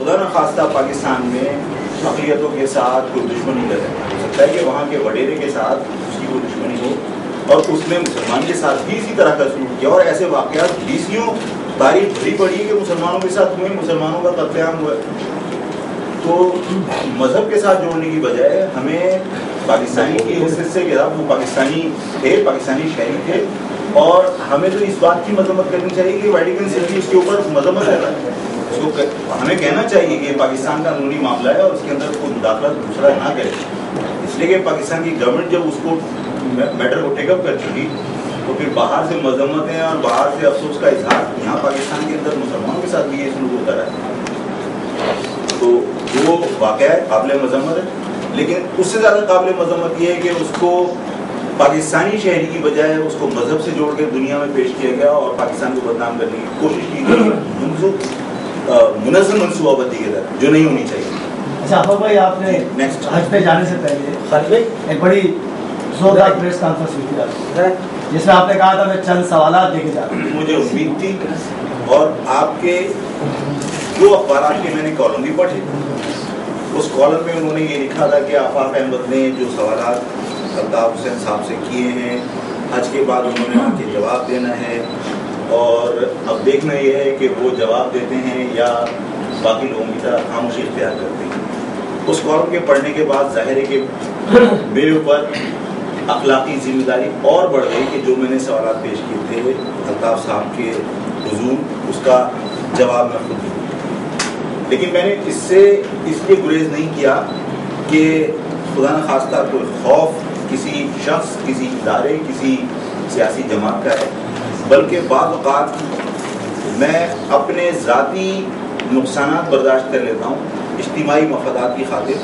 خدا نخواستہ پاکستان میں اقلیتوں کے ساتھ کوئی دشمنی کرے، ہو سکتا ہے کہ وہاں کے وڈیرے کے ساتھ اس کی کوئی دشمنی ہو اور اس نے مسلمان کے ساتھ بھی اسی طرح کا سلوک کیا، اور ایسے واقعات بیسیوں تاریخ بھری پڑی ہے کہ مسلمانوں کے ساتھ ہوئے، مسلمانوں کا قتل عام ہوا ہے۔ تو مذہب کے ساتھ جوڑنے کی بجائے ہمیں پاکستانی کی حیثیت سے کہ وہ پاکستانی تھے، پاکستانی شہری تھے، اور ہمیں تو اس بات کی مذمت کرنی چاہیے کہ ویٹیکن سٹی اس کے اوپر مذمت ہے، اس کو ہمیں کہنا چاہیے کہ پاکستان کا قانونی معاملہ ہے اور اس کے اندر کوئی مداخلت دوسرا نہ کرے، اس لیے کہ پاکستان کی گورنمنٹ جب اس کو میٹر کو ٹیک اپ کر چکی تو پھر باہر سے مذمتیں اور باہر سے افسوس کا اظہار، یہاں پاکستان کے اندر مسلمانوں کے ساتھ بھی یہ سلوک ہوتا رہا، تو وہ واقعہ قابل مذمت ہے۔ لیکن اس سے زیادہ قابل مذمت یہ ہے کہ اس کو پاکستانی شہری کی بجائے اس کو مذہب سے جوڑ کے دنیا میں پیش کیا گیا اور پاکستان کو بدنام کرنے کی کوشش کی گئی منظم منصوبہ بندی کے تحت، جو نہیں ہونی چاہیے۔ اچھا افضل بھائی، آپ نے حج پہ جانے سے پہلے ایک بڑی زوردار پریس کانفرنس ہوئی تھی جس میں آپ نے کہا تھا میں چند سوالات دے کے جا رہا ہوں۔ مجھے امید تھی اور آپ کے جو اخبارات کے میں نے کالم بھی پڑھے، اس کالم میں انہوں نے یہ لکھا تھا کہ آفاق احمد نے جو سوالات الطاف حسین صاحب سے کیے ہیں حج کے بعد انہوں نے ان کے جواب دینا ہے، اور اب دیکھنا یہ ہے کہ وہ جواب دیتے ہیں یا باقی لوگوں کی طرح خاموشی اختیار کرتے ہیں۔ اس کالم کے پڑھنے کے بعد ظاہر ہے کہ میرے اوپر اخلاقی ذمہ داری اور بڑھ گئی کہ جو میں نے سوالات پیش کیے تھے الطاف صاحب کے حضور، اس کا جواب میں خود دوں، لیکن میں نے اس لیے گریز نہیں کیا کہ خدا نخواستہ کوئی خوف کسی شخص، کسی ادارے، کسی سیاسی جماعت کا ہے، بلکہ بعض اوقات میں اپنے ذاتی نقصانات برداشت کر لیتا ہوں اجتماعی مفادات کی خاطر۔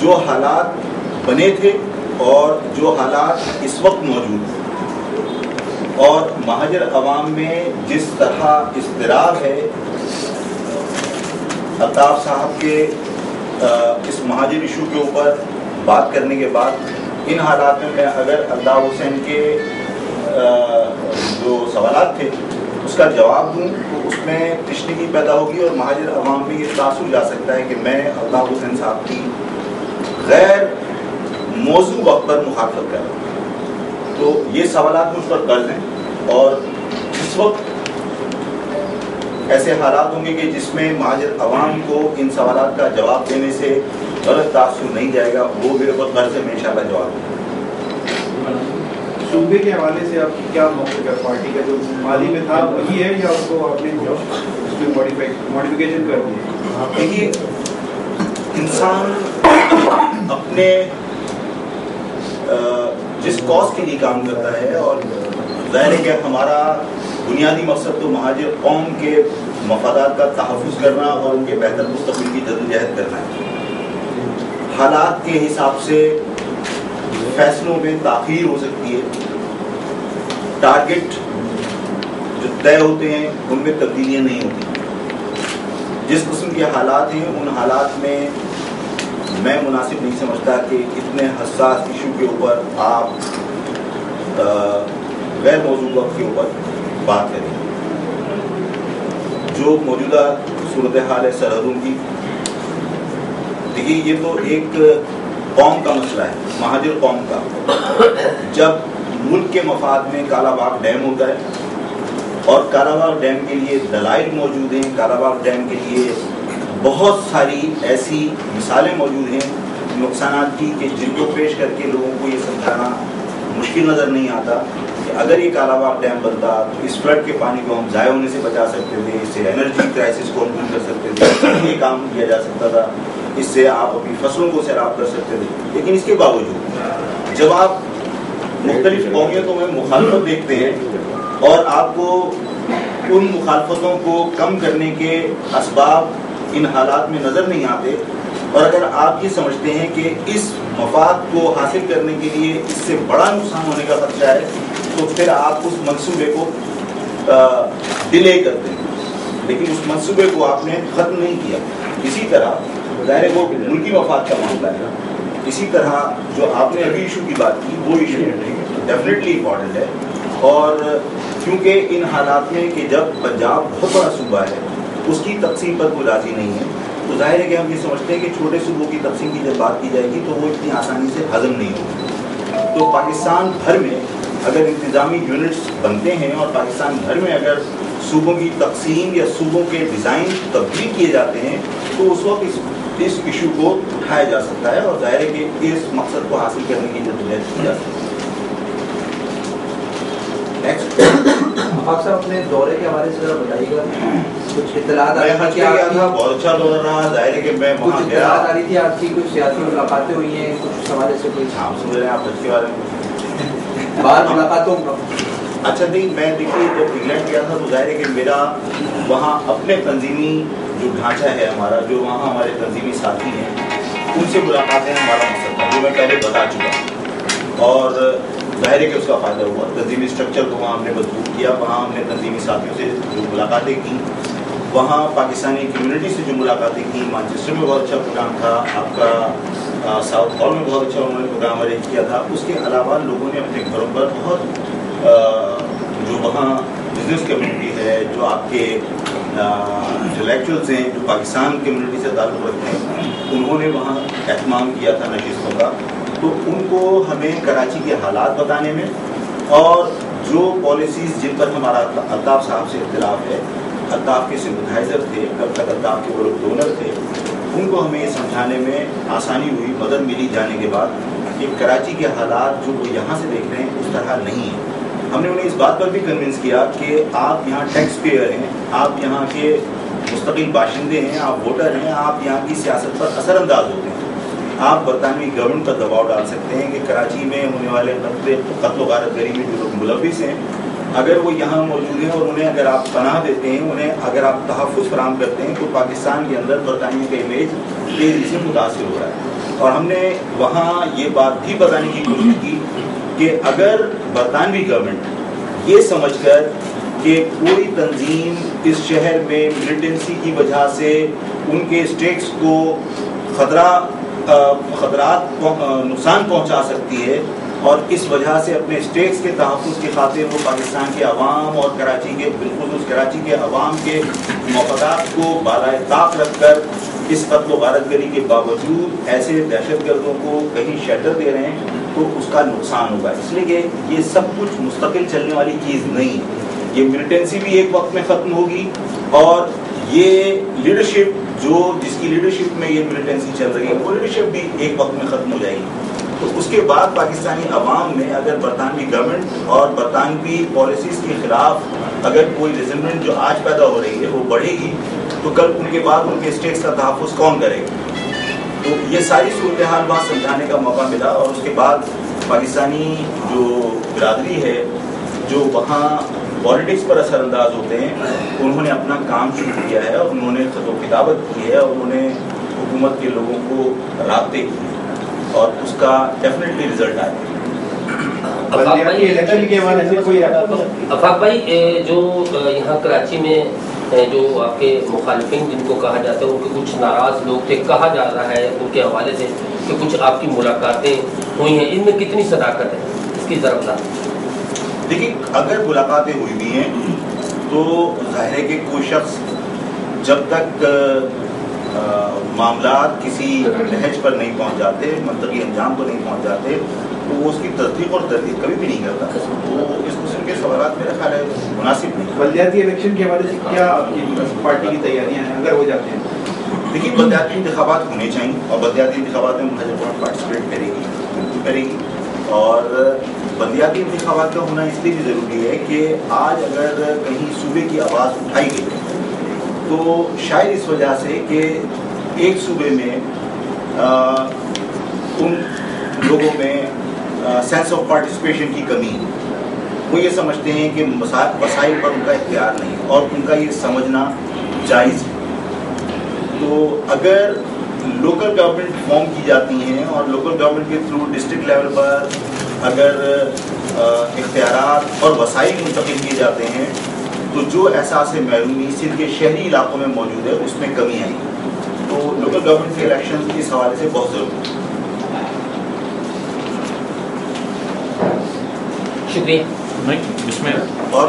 جو حالات بنے تھے اور جو حالات اس وقت موجود ہیں اور مہاجر عوام میں جس طرح اضطراب ہے، الطاف صاحب کے اس مہاجر ایشو کے اوپر بات کرنے کے بعد ان حالات میں اگر الطاف حسین کے جو سوالات تھے اس کا جواب دوں تو اس میں تشنگی پیدا ہوگی اور مہاجر عوام میں یہ تاثر جا سکتا ہے کہ میں الطاف حسین صاحب کی غیر موضوع وقت پر مخاطب کر رہا ہوں۔ تو یہ سوالات مجھ پر قرض ہیں اور اس وقت ایسے حالات ہوں گے کہ جس میں مہاجر عوام کو ان سوالات کا جواب دینے سے غلط تاثر نہیں جائے گا، وہ میرے پر قرض ہے، میں انشاءاللہ جواب دوں۔ صوبے کے حوالے سے آپ کی کیا موقف ہے؟ پارٹی کا جو مالی میں تھا وہی ہے یا اس کو آپ نے اس میں ماڈیفیکیشن کر دی؟ دیکھیے، انسان اپنے جس کاز کے لیے کام کرتا ہے، اور ظاہر ہے کہ ہمارا بنیادی مقصد تو مہاجر قوم کے مفادات کا تحفظ کرنا اور ان کے بہتر مستقبل کی جدوجہد کرنا ہے۔ حالات کے حساب سے فیصلوں میں تاخیر ہو سکتی ہے، ٹارگٹ جو طے ہوتے ہیں ان میں تبدیلیاں نہیں ہوتی۔ جس قسم کے حالات ہیں ان حالات میں میں مناسب نہیں سمجھتا کہ اتنے حساس ایشو کے اوپر آپ غیر موضوع وقت کے اوپر بات کریں۔ جو موجودہ صورتحال ہے سرحدوں کی، دیکھیے یہ تو ایک قوم کا مسئلہ ہے، مہاجر قوم کا۔ جب ملک کے مفاد میں کالا باغ ڈیم ہوتا ہے اور کالا باغ ڈیم کے لیے دلائل موجود ہیں، کالا باغ ڈیم کے لیے بہت ساری ایسی مثالیں موجود ہیں نقصانات کی کہ جن کو پیش کر کے لوگوں کو یہ سمجھانا مشکل نظر نہیں آتا کہ اگر یہ کالا باغ ڈیم بنتا تو اس فلڈ کے پانی کو ہم ضائع ہونے سے بچا سکتے تھے، اس سے انرجی کرائسس کو ہم کر سکتے تھے، یہ کام کیا جا سکتا تھا، اس سے آپ اپنی فصلوں کو سیراب کر سکتے تھے۔ لیکن اس کے باوجود جب آپ مختلف قومیتوں میں مخالفت دیکھتے ہیں اور آپ کو ان مخالفتوں کو کم کرنے کے اسباب ان حالات میں نظر نہیں آتے، اور اگر آپ یہ سمجھتے ہیں کہ اس مفاد کو حاصل کرنے کے لیے اس سے بڑا نقصان ہونے کا خدشہ ہے، تو پھر آپ اس منصوبے کو ڈیلے کرتے ہیں، لیکن اس منصوبے کو آپ نے ختم نہیں کیا۔ اسی طرح ظاہر وہ ملکی مفاد کا معاملہ ہے، اسی طرح جو آپ نے ابھی ایشو کی بات کی وہ ایشو ڈیفینیٹلی امپورٹنٹ ہے، اور کیونکہ ان حالات میں کہ جب پنجاب بہت بڑا صوبہ ہے اس کی تقسیم پر کوئی راضی نہیں ہے، تو ظاہر ہے کہ ہم یہ سمجھتے ہیں کہ چھوٹے صوبوں کی تقسیم کی جب بات کی جائے گی تو وہ اتنی آسانی سے ہضم نہیں ہوگی. تو پاکستان بھر میں اگر انتظامی یونٹس بنتے ہیں اور پاکستان بھر میں اگر صوبوں کی تقسیم یا صوبوں کے ڈیزائن تبدیل کیے جاتے ہیں تو اس وقت اس ایشو کو اٹھایا جا سکتا ہے اور ظاہر ہے کہ اس مقصد کو حاصل کرنے کی جدوجہد کی جا سکتی ہے. آپ صاحب اپنے دورے کے حوالے سے ذرا بتائیے گا, کچھ اطلاعات بہت اچھا دورہ رہا. ظاہر ہے کہ میں وہاں گیا, آ رہی تھی آپ کی کچھ سیاسی ملاقاتیں ہوئی ہیں, کچھ حوالے سے کوئی سمجھ رہے ہیں آپ کے بارے میں باہر ملاقاتوں کا. اچھا نہیں, میں دیکھیے جب انگلینڈ گیا تھا تو ظاہر ہے کہ میرا وہاں اپنے تنظیمی جو ڈھانچہ ہے ہمارا, جو وہاں ہمارے تنظیمی ساتھی ہیں ان سے ملاقاتیں ہمارا مقصد تھا, جو میں پہلے بتا چکا. اور ظاہر ہے کہ اس کا فائدہ ہوا. تنظیمی اسٹرکچر کو وہاں ہم نے مضبوط کیا. وہاں ہم نے تنظیمی ساتھیوں سے جو ملاقاتیں کیں, وہاں پاکستانی کمیونٹی سے جو ملاقاتیں کیں. مانچسٹر میں بہت اچھا پروگرام تھا آپ کا, ساؤتھ ہال میں بہت اچھا انہوں نے پروگرام ارینج کیا تھا. اس کے علاوہ لوگوں نے اپنے گھروں پر بہت جو وہاں بزنس کمیونٹی ہے, جو آپ کے انٹلیکچوئلز ہیں جو پاکستان کمیونٹی سے تعلق رکھتے ہیں, انہوں نے وہاں اہتمام کیا تھا نشستوں کا. تو ان کو ہمیں کراچی کے حالات بتانے میں اور جو پالیسیز جن پر ہمارا الطاف صاحب سے اختلاف ہے, الطاف کے سمپتھائزر تھے, کب تک الطاف کے وہ لوگ ڈونر تھے, ان کو ہمیں یہ سمجھانے میں آسانی ہوئی, مدد ملی جانے کے بعد کہ کراچی کے حالات جو وہ یہاں سے دیکھ رہے ہیں اس طرح نہیں ہیں. ہم نے انہیں اس بات پر بھی کنونس کیا کہ آپ یہاں ٹیکس پیئر ہیں, آپ یہاں کے مستقل باشندے ہیں, آپ ووٹر ہیں, آپ یہاں کی سیاست پر اثر انداز ہوتے ہیں. آپ برطانوی گورنمنٹ پر دباؤ ڈال سکتے ہیں کہ کراچی میں ہونے والے قتل و غارت گری میں جو لوگ ملوث ہیں, اگر وہ یہاں موجود ہیں اور انہیں اگر آپ پناہ دیتے ہیں, انہیں اگر آپ تحفظ فراہم کرتے ہیں, تو پاکستان کے اندر برطانیہ کا امیج تیزی سے متاثر ہو رہا ہے. اور ہم نے وہاں یہ بات بھی بتانے کی کوشش کی کہ اگر برطانوی گورنمنٹ یہ سمجھ کر کہ کوئی تنظیم اس شہر میں ملیٹنسی کی وجہ سے ان کے اسٹیٹس کو خطرات نقصان پہنچا سکتی ہے اور اس وجہ سے اپنے اسٹیٹس کے تحفظ کی خاطر وہ پاکستان کے عوام اور کراچی کے بالخصوص کراچی کے عوام کے مفادات کو بالائے طاق رکھ کر اس قتل و غارت گری کے باوجود ایسے دہشت گردوں کو کہیں شیلٹر دے رہے ہیں, تو اس کا نقصان ہوگا. اس لیے کہ یہ سب کچھ مستقل چلنے والی چیز نہیں ہے. یہ ملیٹنسی بھی ایک وقت میں ختم ہوگی اور یہ لیڈرشپ جس کی لیڈرشپ میں یہ ملیٹنسی چل رہی ہے, وہ لیڈرشپ بھی ایک وقت میں ختم ہو جائے گی. تو اس کے بعد پاکستانی عوام میں اگر برطانوی گورنمنٹ اور برطانوی پالیسیز کے خلاف اگر کوئی ریزنمنٹ جو آج پیدا ہو رہی ہے وہ بڑھے گی, تو کل ان کے بعد ان کے اسٹیٹس کا تحفظ کون کرے گا. تو یہ ساری صورتحال وہاں سمجھانے کا موقع ملا. اور اس کے بعد پاکستانی جو برادری ہے جو وہاں پالیٹکس پر اثر انداز ہوتے ہیں, انہوں نے اپنا کام شروع کیا ہے اور انہوں نے خط و کتابت کی ہے اور انہوں نے حکومت کے لوگوں کو رابطے کیے اور اس کا ڈیفینیٹلی رزلٹ آئے. افاق بھائی, جو یہاں کراچی میں جو آپ کے مخالفین جن کو کہا جاتا ہے ان کے کچھ ناراض لوگ تھے, کہا جا رہا ہے ان کے حوالے سے کہ کچھ آپ کی ملاقاتیں ہوئی ہیں, ان میں کتنی صداقت ہے, اس کی ضرورت ہے. دیکھیے, اگر ملاقاتیں ہوئی بھی ہیں تو ظاہر ہے کہ کوئی شخص جب تک معاملات کسی نہج پر نہیں پہنچ جاتے, منطقی انجام پر نہیں پہنچ جاتے, تو وہ اس کی تصدیق اور تردید کبھی بھی نہیں کرتا. تو اس قسم کے سوالات میرا خیال ہے مناسب نہیں. بلدیاتی الیکشن کے حوالے سے کیا آپ کی پارٹی کی تیاریاں ہیں اگر ہو جاتے ہیں؟ دیکھیے, بلدیاتی انتخابات ہونے چاہیے اور بلدیاتی انتخابات میں مہاجر پارٹی پارٹیسپیٹ کرے گی, بالکل کرے گی. اور بلدیاتی انتخابات کا ہونا اس لیے بھی ضروری ہے کہ آج اگر کہیں صوبے کی آواز اٹھائی گئی تو شاید اس وجہ سے کہ ایک صوبے میں ان لوگوں میں سینس آف پارٹیسپیشن کی کمی ہے. وہ یہ سمجھتے ہیں کہ وسائل پر ان کا اختیار نہیں اور ان کا یہ سمجھنا جائز ہے. تو اگر لوکل گورنمنٹ فارم کی جاتی ہیں اور لوکل گورنمنٹ کے تھرو ڈسٹرکٹ لیول پر اگر اختیارات اور وسائل منتقل کیے جاتے ہیں تو جو احساس محرومی سندھ کے شہری علاقوں میں موجود ہے اس میں کمی آئی. تو لوکل گورنمنٹ کے الیکشن اس حوالے سے بہت ضروری ہے. شکریہ. نہیں, اس میں اور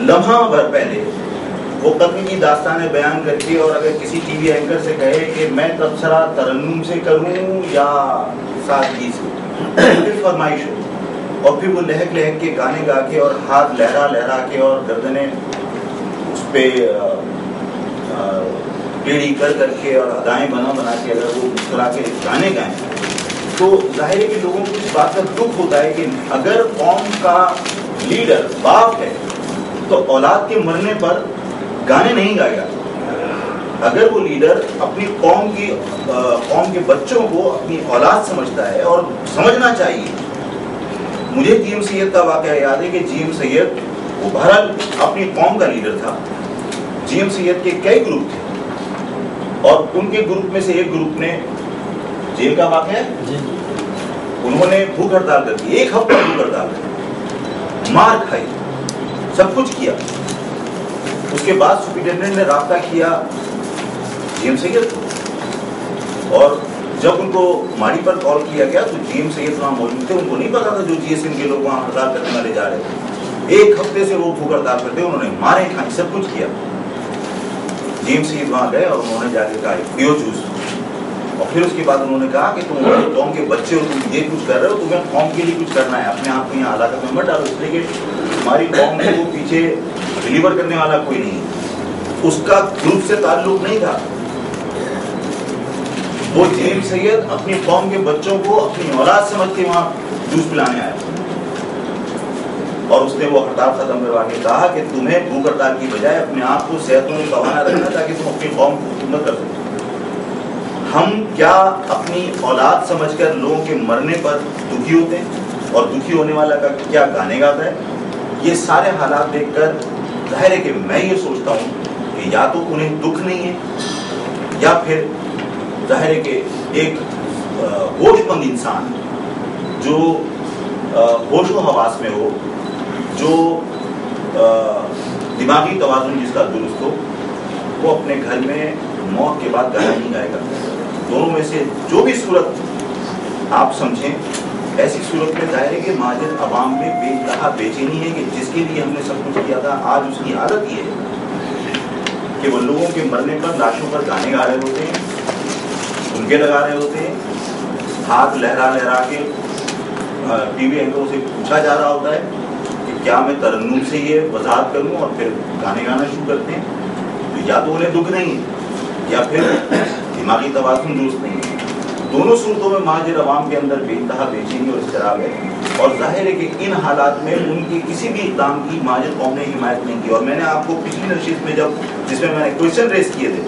لمحہ بھر پہلے وہ قتل کی داستانیں بیان کر کے اور اگر کسی ٹی وی اینکر سے کہے کہ میں تبصرہ ترنم سے کروں یا سادگی سے، پھر فرمائش ہو، اور پھر وہ لہک لہک کے گانے گا کے اور ہاتھ لہرا لہرا کے اور گردنیں اس پہ ٹیڑھی کر کر کے اور ادائیں بنا بنا کے اگر وہ مسکرا کے گانے گائیں تو ظاہر ہے کہ لوگوں کو اس بات کا دکھ ہوتا ہے کہ اگر قوم کا لیڈر باپ ہے تو اولاد کے مرنے پر گانے نہیں گائے گا. اگر وہ لیڈر اپنی قوم کے بچوں کو اپنی اولاد سمجھتا ہے اور سمجھنا چاہیے. مجھے جی ایم سید کا واقعہ یاد ہے کہ جی ایم سید وہ بہرحال اپنی قوم کا لیڈر تھا. جی ایم سید کے کئی گروپ تھے اور ان کے گروپ میں سے ایک گروپ نے جیل کا واقعہ ہے، انہوں نے بھوک ہڑتال کر دی، 1 ہفتہ بھوک ہڑتال کر، مار کھائی، سب کچھ کیا. اس کے بعد سپرنٹینڈنٹ نے رابطہ کیا جی ایم سید کو، اور جب ان کو ماڑی پر کال کیا گیا تو جی ایم سید وہاں موجود تھے. ان کو نہیں پتا تھا جو جی ایس ایم کے لوگ وہاں ہڑتال کرنے والے جا رہے تھے. 1 ہفتے سے وہ بھوک ہڑتال کرتے، انہوں نے مارے کھائے، سب کچھ کیا. جی ایم سید وہاں گئے اور انہوں نے جا کے کہا پیو جوس، اور پھر اس کے بعد انہوں نے کہا کہ تم قوم کے بچے ہو، تم یہ کچھ کر رہے ہو، تمہیں قوم کے لیے کچھ کرنا ہے، اپنے آپ کو یہاں علاقہ میں مت ڈالو، اس لیے کہ ہماری قوم کو پیچھے ڈلیور کرنے والا کوئی نہیں. اس کا گروپ سے تعلق نہیں تھا. وہ جی ایم سید اپنی قوم کے بچوں کو اپنی اولاد سمجھ کے وہاں جوس پلانے آیا اور اس نے وہ ہڑتال ختم کروا کے کہا کہ تمہیں بھوک ہڑتال کی بجائے اپنے آپ کو صحت مند روانا رکھنا تاکہ تم اپنی قوم کو خدمت کر سکو. ہم کیا اپنی اولاد سمجھ کر لوگوں کے مرنے پر دکھی ہوتے ہیں اور دکھی ہونے والا کا کیا گانے گاتا ہے؟ یہ سارے حالات دیکھ کر ظاہر ہے کہ میں یہ سوچتا ہوں کہ یا تو انہیں دکھ نہیں ہے یا پھر ظاہر ہے کہ ایک ہوش مند انسان جو ہوش و حواس میں ہو، جو دماغی توازن جس کا درست ہو، وہ اپنے گھر میں موت کے بعد گانا نہیں گائے گا. دونوں میں سے جو بھی صورت آپ سمجھیں، ایسی صورت میں ظاہر ہے کہ مہاجر عوام میں بے انتہا بے چینی ہے کہ جس کے لیے ہم نے سب کچھ کیا تھا، آج اس کی حالت یہ ہے کہ وہ لوگوں کے مرنے پر لاشوں پر گانے گا رہے ہوتے ہیں، جھمکے لگا رہے ہوتے ہیں، ہاتھ لہرا لہرا کے ٹی وی اینکروں سے پوچھا جا رہا ہوتا ہے کہ کیا میں ترنم سے یہ وضاحت کروں، اور پھر گانے گانا شروع کرتے ہیں. تو یا تو انہیں دکھ نہیں ہے یا پھر دماغی توازن درست نہیں ہے. دونوں صورتوں میں مہاجر عوام کے اندر بے انتہا بے چینی اور اضطراب ہے، اور ظاہر ہے کہ ان حالات میں ان کی کسی بھی اقدام کی مہاجر قوم نے حمایت نہیں کی. اور میں نے آپ کو پچھلی نشست میں جس میں نے کویشچن ریز کیے تھے،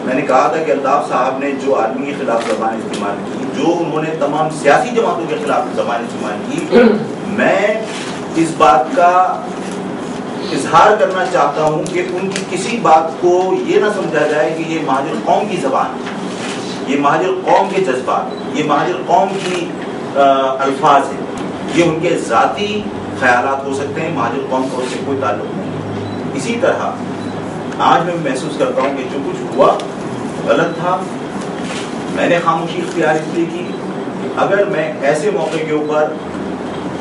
میں نے کہا تھا کہ الطاف صاحب نے جو آدمی کے خلاف زبان استعمال کی، جو انہوں نے تمام سیاسی جماعتوں کے خلاف زبان استعمال کی، میں اس بات کا اظہار کرنا چاہتا ہوں کہ ان کی کسی بات کو یہ نہ سمجھا جائے کہ یہ مہاجر قوم کی زبان ہے، یہ مہاجر قوم کے جذبات، یہ مہاجر قوم کی الفاظ ہیں. یہ ان کے ذاتی خیالات ہو سکتے ہیں، مہاجر قوم کا اس سے کوئی تعلق نہیں. اسی طرح آج میں محسوس کرتا ہوں کہ جو کچھ ہوا غلط تھا. میں نے خاموشی اختیار اس لیے کی کہ اگر میں ایسے موقع کے اوپر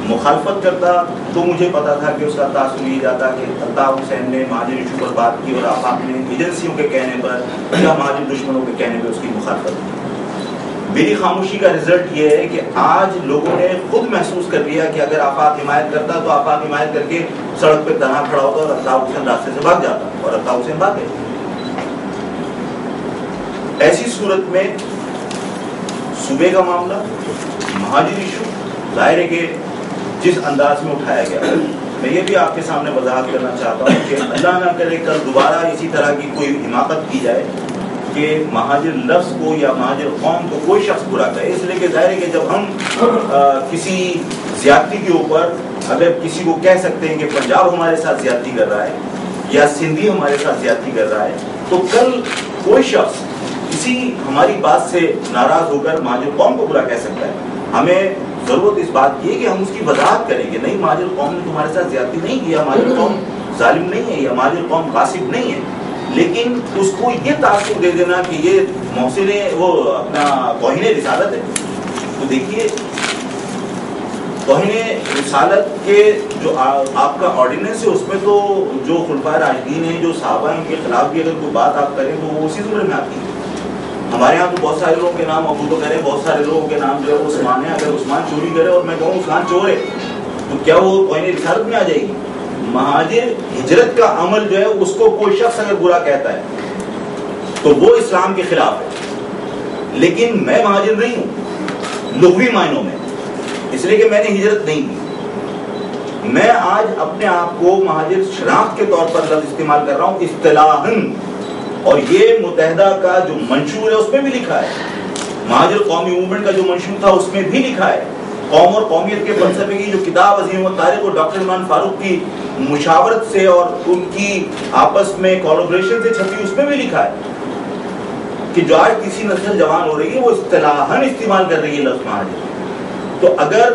مخالفت کرتا تو مجھے پتا تھا کہ اس کا تاثر یہ جاتا کہ الطاف حسین نے مہاجر ایشو پر بات کی اور آپ نے ایجنسیوں کے کہنے پر یا مہاجر دشمنوں کے کہنے پر اس کی مخالفت کی. میری خاموشی کا رزلٹ یہ ہے کہ آج لوگوں نے خود محسوس کر لیا کہ اگر آفاق حمایت کرتا تو آفاق حمایت کر کے سڑک پہ تنہا کھڑا ہوتا اور الطاف حسین راستے سے بھاگ جاتا، اور الطاف حسین بھاگ گئے. ایسی صورت میں صوبے کا معاملہ، مہاجر ایشو، ظاہر ہے کہ جس انداز میں اٹھایا گیا، میں یہ بھی آپ کے سامنے وضاحت کرنا چاہتا ہوں کہ اللہ نہ کرے کل دوبارہ اسی طرح کی کوئی حماقت کی جائے کہ مہاجر لفظ کو یا مہاجر قوم کو کوئی شخص برا کرے. اس لیے کہ ظاہر ہے کہ جب ہم کسی زیادتی کے اوپر اگر کسی کو کہہ سکتے ہیں کہ پنجاب ہمارے ساتھ زیادتی کر رہا ہے یا سندھی ہمارے ساتھ زیادتی کر رہا ہے، تو کل کوئی شخص کسی ہماری بات سے ناراض ہو کر مہاجر قوم کو برا کہہ سکتا ہے. ہمیں ضرورت اس بات کی ہے کہ ہم اس کی وضاحت کریں گے. نہیں، مہاجر قوم نے تمہارے ساتھ زیادتی نہیں کی، مہاجر قوم ظالم نہیں ہے یا مہاجر قوم غاصب نہیں ہے، لیکن اس کو یہ تاثر دے دینا کہ یہ محسن وہ اپنا توہین رسالت ہے. تو دیکھیے، توہین رسالت کے جو آپ کا آرڈیننس ہے اس میں تو جو خلفائے راشدین ہیں جو صحابہ ہیں ان کے خلاف بھی اگر کوئی بات آپ کریں تو وہ اسی زمرے میں آتی ہے. ہمارے یہاں تو بہت سارے لوگوں کے نام ابو بکر ہیں, بہت سارے لوگوں کے نام جو ہے عثمان ہے. اگر عثمان چوری کرے اور میں کہوں عثمان چور ہے تو کیا وہ توہین رسالت میں آ جائے گی؟ مہاجر ہجرت کا عمل جو ہے اس کو کوئی شخص اگر برا کہتا ہے تو وہ اسلام کے خلاف ہے, لیکن میں مہاجر نہیں ہوں لغوی معنوں میں, اس لیے کہ میں نے ہجرت نہیں کی. میں آج اپنے آپ کو مہاجر شناخت کے طور پر لفظ استعمال کر رہا ہوں اصطلاحاً, اور یہ متحدہ کا جو منشور ہے اس میں بھی لکھا ہے, مہاجر قومی موومنٹ کا جو منشور تھا اس میں بھی لکھا ہے, قوم اور قومیت کے فلسفے کی جو کتاب عظیم التاریخ اور ڈاکٹر عمران فاروق کی مشاورت سے اور ان کی آپس میں کولیبریشن سے چھپی اس میں بھی لکھا ہے کہ جو آج کسی نسل جوان ہو رہی ہے وہ اصطلاحاً استعمال کر رہی ہے لفظ مہاجر. تو اگر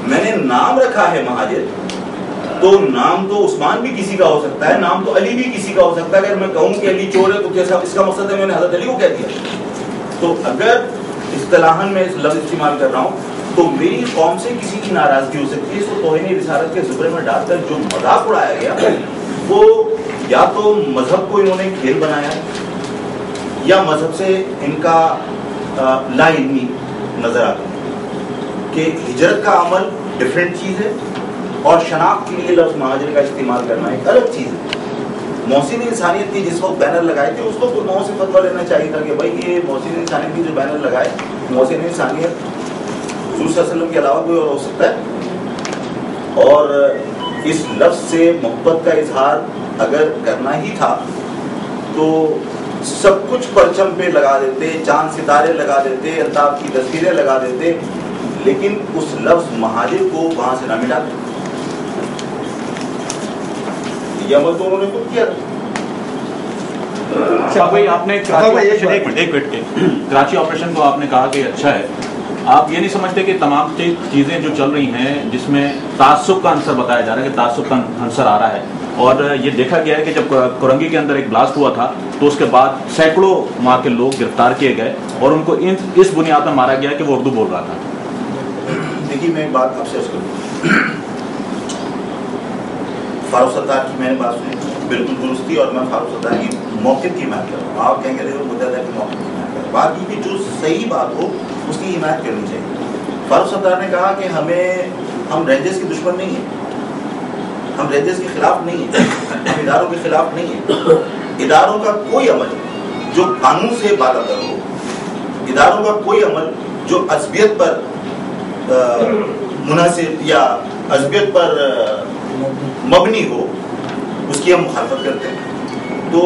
میں نے نام رکھا ہے مہاجر تو نام تو عثمان بھی کسی کا ہو سکتا ہے, نام تو علی بھی کسی کا ہو سکتا ہے. اگر میں کہوں کہ علی چور ہے تو کیسا اس کا مقصد ہے میں نے حضرت علی کو کہہ دیا. تو اگر اصطلاحاً میں اس لفظ استعمال کر رہا ہوں تو میری قوم سے کسی کی ناراضگی ہو سکتی ہے. اس کو توہین رسالت کے زمرے میں ڈال کر جو مذاق اڑایا گیا وہ یا تو مذہب کو انہوں نے کھیل بنایا یا مذہب سے ان کا لا علمی نظر آتا ہے کہ ہجرت کا عمل ڈفرینٹ چیز ہے اور شناخت کے لیے لفظ مہاجر کا استعمال کرنا ایک الگ چیز ہے. محسن انسانیت کی جس وقت بینر لگائے تھے اس کو گناہوں سے فتویٰ لینا چاہیے تھا کہ بھائی یہ محسن انسانیت کی جو بینر لگائے, محسن انسانیت حضور صلی اللہ علیہ وسلم کے علاوہ کوئی اور ہو سکتا ہے, اور اس لفظ سے محبت کا اظہار اگر کرنا ہی تھا تو سب کچھ پرچم پہ لگا دیتے, چاند ستارے لگا دیتے, الطاف کی تصویریں لگا دیتے, لیکن اس لفظ مہاجر کو وہاں سے نہ مٹا دے. یہ عمل تو انہوں نے خود کیا تھا. آپ نے کراچی آپریشن کو آپ نے کہا کہ اچھا ہے, آپ یہ نہیں سمجھتے کہ تمام چیزیں جو چل رہی ہیں جس میں تعصب کا عنصر بتایا جا رہا ہے کہ تعصب کا عنصر آ رہا ہے, اور یہ دیکھا گیا ہے کہ جب کرنگی کے اندر ایک بلاسٹ ہوا تھا تو اس کے بعد سینکڑوں وہاں کے لوگ گرفتار کیے گئے اور ان کو اس بنیاد پر مارا گیا کہ وہ اردو بول رہا تھا. دیکھیے میں ایک بات آپ سے عرض کروں, فاروق ستار کی میں نے بات سنی بالکل درست تھی اور میں فاروق ستار کی موقف کی حمایت کر رہا ہوں. آپ کہیں گے دیکھو متحدہ کی موقف کی حمایت کر رہا ہوں. بات یہ کہ جو صحیح بات ہو اس کی حمایت کرنی چاہیے. فاروق ستار نے کہا کہ ہم رینجرز کے دشمن نہیں ہیں, ہم رینجرز کے خلاف نہیں ہیں, ہم اداروں کے خلاف نہیں ہیں. اداروں کا کوئی عمل جو قانون سے بالاتر ہو, اداروں کا کوئی عمل جو عصبیت پر منحصر یا عصبیت پر مبنی ہو اس کی ہم مخالفت کرتے ہیں. تو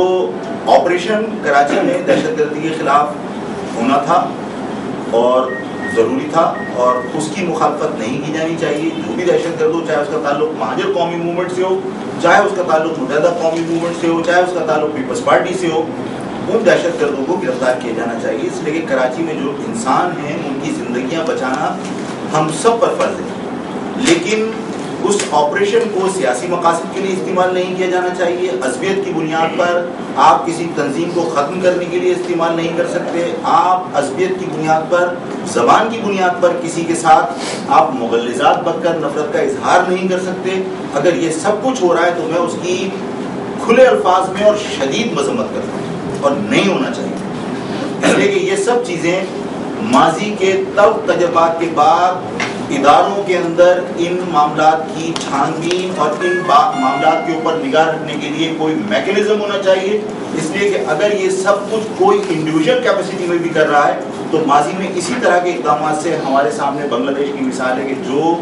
آپریشن کراچی میں دہشت گردی کے خلاف ہونا تھا اور ضروری تھا اور اس کی مخالفت نہیں کی جانی چاہیے. جو بھی دہشت گرد ہو, چاہے اس کا تعلق مہاجر قومی موومنٹ سے ہو, چاہے اس کا تعلق متحدہ قومی موومنٹ سے ہو, چاہے اس کا تعلق پیپلز پارٹی سے ہو, ان دہشت گردوں کو گرفتار کیا جانا چاہیے. اس لیے کہ کراچی میں جو انسان ہیں ان کی زندگیاں بچانا ہم سب پر فرض ہے, لیکن اس آپریشن کو سیاسی مقاصد کے لیے استعمال نہیں کیا جانا چاہیے. عصبیت کی بنیاد پر آپ کسی تنظیم کو ختم کرنے کے لیے استعمال نہیں کر سکتے. آپ عصبیت کی بنیاد پر, زبان کی بنیاد پر کسی کے ساتھ آپ مغلظات بک کر نفرت کا اظہار نہیں کر سکتے. اگر یہ سب کچھ ہو رہا ہے تو میں اس کی کھلے الفاظ میں اور شدید مذمت کرتا ہوں اور نہیں ہونا چاہیے. اس لیے کہ یہ سب چیزیں ماضی کے تب تجربات کے بعد اداروں کے اندر ان معاملات کی چھان بین اور ان معاملات کے اوپر نگاہ رکھنے کے لیے کوئی میکینزم ہونا چاہیے. اس لیے کہ اگر یہ سب کچھ کوئی انڈیویجول کیپیسٹی میں بھی کر رہا ہے تو ماضی میں اسی طرح کے اقدامات سے ہمارے سامنے بنگلہ دیش کی مثال ہے کہ جو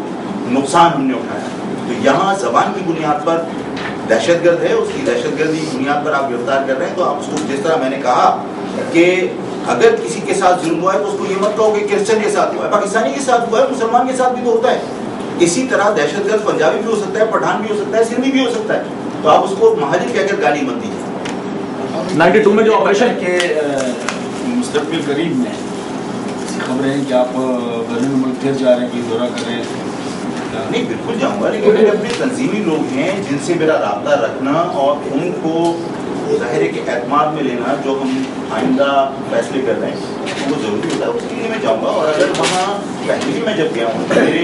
نقصان ہم نے اٹھایا. تو یہاں زبان کی بنیاد پر دہشت گرد ہے, اس کی دہشت گردی کی بنیاد پر آپ گرفتار کر رہے ہیں, تو آپ اس کو جس طرح میں نے کہا کہ اگر کسی کے ساتھ ظلم ہوا ہے تو اس کو یہ مت کہو کہ کرسچن کے ساتھ ہوا ہے, پاکستانی کے ساتھ ہوا ہے, مسلمان کے ساتھ بھی تو ہوتا ہے. اسی طرح دہشت گرد پنجابی بھی ہو سکتا ہے, پٹھان بھی ہو سکتا ہے, سندھی بھی ہو سکتا ہے. تو آپ اس کو مہاجر کہہ کر گالی مت دیجیے. 92 میں جو آپریشن کے مستقبل قریب میں خبریں ہیں کہ آپ بیرون ملک پھر جا رہے ہیں, کوئی دورہ کر رہے ہیں. نہیں بالکل جاؤں گا, لیکن میرے اپنے تنظیمی لوگ ہیں جن سے میرا رابطہ رکھنا اور ان کو ظاہر ہے کہ اعتماد میں لینا جو ہم آئندہ فیصلے کر رہے ہیں وہ ضروری ہوتا ہے. اس کے لیے میں جاؤں گا. اور اگر وہاں پہلے بھی میں جب گیا ہوں میرے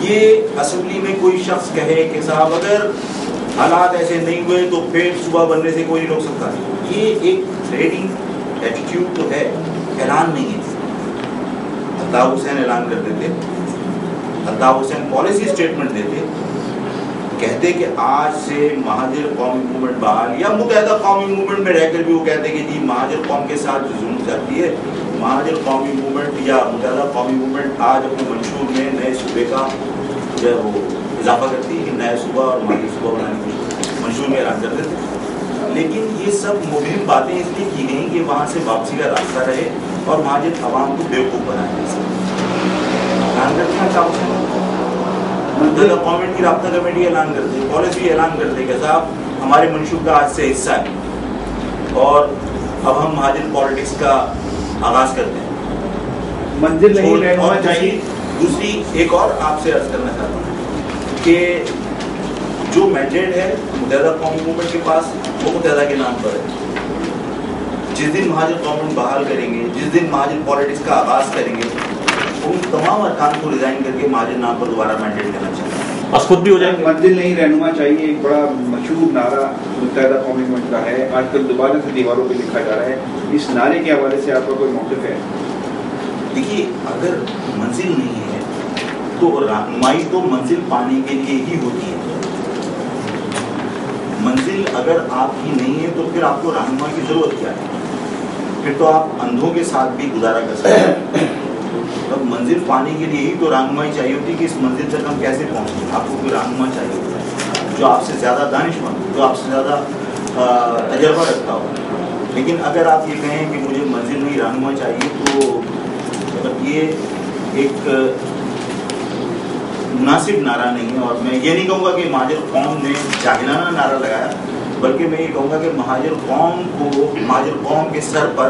یہ اسمبلی میں کوئی شخص کہے کہ صاحب اگر حالات ایسے نہیں ہوئے تو پھر صبح بننے سے کوئی نہیں روک سکتا، یہ ایک ٹریڈنگ ایٹیٹیوڈ تو ہے، اعلان نہیں ہے۔ الطاف حسین اعلان کر دیتے، الطاف حسین پالیسی اسٹیٹمنٹ دیتے، کہتے کہ آج سے مہاجر قومی موومنٹ بحال، یا متحدہ قومی موومنٹ میں رہ کر بھی وہ کہتے کہ جی مہاجر قوم کے ساتھ جو ظلم جاتی ہے، مہاجر قومی موومنٹ یا متحدہ قومی موومنٹ آج اپنے منشور میں نئے صوبے کا جو ہے وہ اضافہ کرتی ہے کہ نئے صوبہ اور مہاجر صوبہ بنانے کی منشور میں اعلان کر دیتے۔ لیکن یہ سب مبہم باتیں اس لیے کی گئیں کہ وہاں سے واپسی کا راستہ رہے اور مہاجر عوام کو بیوقوف بنائے۔ اعلان کرتے ہیں الطاف حسین، متحدہ قوم کی رابطہ کمیٹی اعلان کرتے ہیں، پالیسی اعلان کرتے کہ صاحب ہمارے منشور کا آج سے حصہ ہے اور اب ہم مہاجر پالیٹکس کا آغاز کرتے ہیں۔ منزل نہیں رہنا چاہیے۔ دوسری ایک اور آپ سے عرض کرنا چاہتا ہوں کہ جو مینڈیٹ ہے متحدہ قومی موومنٹ کے پاس وہ متحدہ کے نام پر ہے۔ جس دن مہاجر قوم بحال کریں گے، جس دن مہاجر پالیٹکس کا آغاز کریں گے، ان تمام ارکان کو ریزائن کر کے مہاجر نام پر دوبارہ مینڈیٹ کرنا چاہیے، بس خود بھی ہو جائیں گے۔ منزل نہیں رہنما چاہیے ایک بڑا مشہور نعرہ متحدہ قومی موومنٹ کا ہے، آج کل دوبارہ سے دیواروں پہ لکھا جا رہا ہے، اس نعرے کے حوالے سے آپ کا کوئی موقف ہے؟ دیکھیے اگر منزل نہیں ہے تو رہنمائی تو منزل پانے کے لیے ہی ہوتی ہے۔ منزل اگر آپ کی نہیں ہے تو پھر آپ کو رہنمائی کی ضرورت کیا ہے؟ پھر تو آپ اندھوں کے ساتھ بھی گزارا کر سکتے ہیں۔ اب منزل پانے کے لیے ہی تو رہنمائی چاہیے ہوتی ہے کہ اس منزل تک ہم کیسے پہنچیں۔ آپ کو کوئی رہنما چاہیے ہوتا ہے جو آپ سے زیادہ دانشمند، جو آپ سے زیادہ تجربہ رکھتا ہو۔ لیکن اگر آپ یہ کہیں کہ مجھے منزل نہیں رہنما چاہیے تو یہ ایک مناسب نعرہ نہیں ہے۔ اور میں یہ نہیں کہوں گا کہ مہاجر قوم نے جاہلانہ نعرہ لگایا، بلکہ میں یہ کہوں گا کہ مہاجر قوم کے سر پر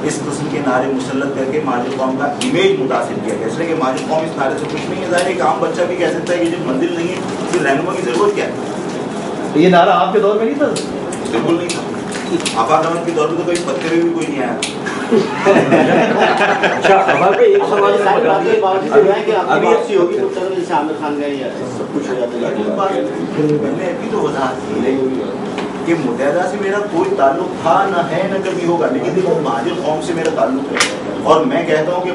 اس قسم کے نعرے مسلط کر کے مہاجر قوم کا امیج متاثر کیا گیا، اس لیے کہ مہاجر قوم اس نعرے سے خوش نہیں ہے۔ ظاہر ایک عام بچہ بھی کہہ سکتا ہے کہ جب منزل نہیں ہے پھر رہنما کی ضرورت کیا ہے؟ یہ نعرہ آپ کے دور میں نہیں تھا؟ بالکل نہیں تھا۔ آفاق احمد کے دور میں تو کوئی پتے ہوئے بھی کوئی نہیں آیا۔ اچھا آفاق بھائی ایک سوال میں نے ابھی تو وضاحت کی ہے کہ متحدہ سے میرا کوئی تعلق تھا، نہ ہے، نہ کبھی ہوگا، لیکن دیکھو مہاجر قوم سے میرا تعلق ہے اور میں کہتا ہوں کہ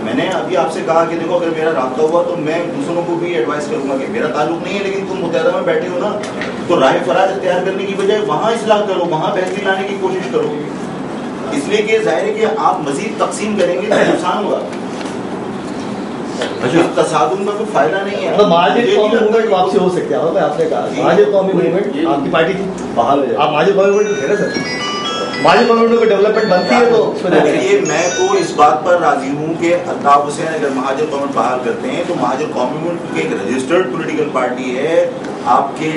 میں نے ابھی آپ سے کہا کہ دیکھو اگر میرا رابطہ ہوا تو میں دوسروں کو بھی ایڈوائز کروں گا کہ میرا تعلق نہیں ہے لیکن تم متحدہ میں بیٹھے ہو نا تو راہ فرار اختیار کرنے کی بجائے وہاں اصلاح کرو، وہاں بہتری لانے کی کوشش کرو، اس لیے کہ ظاہر ہے کہ آپ مزید تقسیم کریں گے تو نقصان ہوگا۔ تصادم کا کوئی فائدہ نہیں ہے۔ مہاجر قومی موومنٹ واپسی ہو سکتے ہیں، میں آپ نے کہا مہاجر قومی موومنٹ آپ کی پارٹی تھی، بحال ہو جائے، آپ مہاجر قومی موومنٹ تھے نا سر، مہاجر قومی موومنٹ کو ڈیولپمنٹ بنتی ہے تو اس میں دیکھیے میں تو اس بات پر راضی ہوں کہ الطاف حسین اگر مہاجر قومی بحال کرتے ہیں تو مہاجر قومی موومنٹ ایک رجسٹرڈ پولیٹیکل پارٹی ہے، آپ کے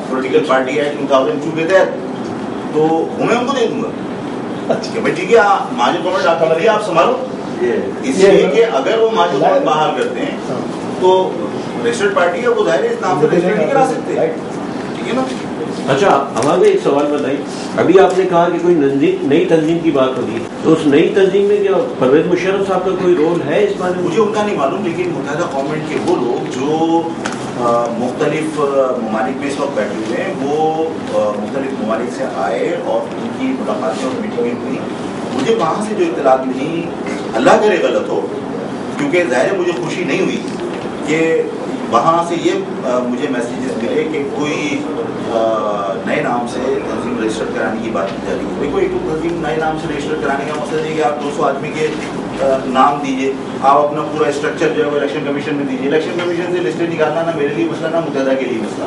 پولیٹیکل پارٹی ہے 2002 کے تحت، تو میں ان کو دے دوں گا کہ بھائی ٹھیک ہے مہاجر قومی آپ کا آپ سنبھالو، اس لیے کہ اگر وہ مہاجر قومی بحال کرتے ہیں تو رجسٹرڈ پارٹی ہے، وہ ظاہر ہے اس نام سے رجسٹرڈ نہیں کرا سکتے، ٹھیک ہے نا۔ اچھا ہمارے ایک سوال بتائیے، ابھی آپ نے کہا کہ کوئی نئی تنظیم کی بات ہوگی تو اس نئی تنظیم میں کیا پرویز مشرف صاحب کا کوئی رول ہے اس بارے میں؟ مجھے ان کا نہیں معلوم، لیکن متحدہ قوم کے وہ لوگ جو مختلف ممالک میں اس وقت بیٹھے ہوئے ہیں وہ مختلف ممالک سے آئے اور ان کی ملاقاتیں اور میٹنگیں ہوئی، مجھے وہاں سے جو اطلاعات ملی، اللہ کرے غلط ہو، کیونکہ ظاہر مجھے خوشی نہیں ہوئی کہ وہاں سے یہ مجھے میسیجز ملے کہ کوئی نئے نام سے تنظیم رجسٹر کرانے کی بات کی جا رہی ہے۔ دیکھو ایک تنظیم نئے نام سے رجسٹر کرانے کا مقصد ہے کہ آپ 200 آدمی کے نام دیجئے، آپ اپنا پورا اسٹرکچر جو ہے وہ الیکشن کمیشن میں دیجیے، الیکشن کمیشن سے لسٹیں نکالنا نہ میرے لیے مسئلہ نہ متحدہ کے لیے مسئلہ،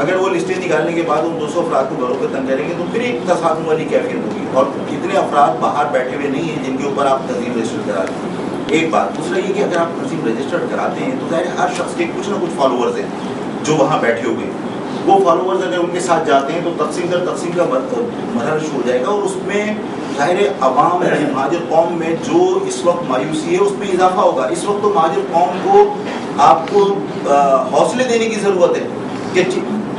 اگر وہ لسٹیں نکالنے کے بعد ان 200 افراد کو گھروں پہ تنگ کریں گے تو پھر ایک تصادم والی کیفیت ہوگی، اور اتنے افراد باہر بیٹھے ہوئے نہیں ہیں جن کے اوپر آپ تنظیم رجسٹر کرا دیں۔ ایک بات، دوسرا یہ کہ اگر آپ تنظیم رجسٹر کراتے ہیں تو ظاہر ہے ہر شخص کے کچھ نہ کچھ فالوورز ہیں جو وہاں بیٹھے ہوئے ہیں، وہ فالوورز اگر ان کے ساتھ جاتے ہیں تو تقسیم در تقسیم کا مرحلہ شروع ہو جائے گا، اور اس میں ظاہر عوام مہاجر قوم میں جو اس وقت مایوسی ہے اس میں اضافہ ہوگا۔ اس وقت تو مہاجر قوم کو آپ کو حوصلے دینے کی ضرورت ہے کہ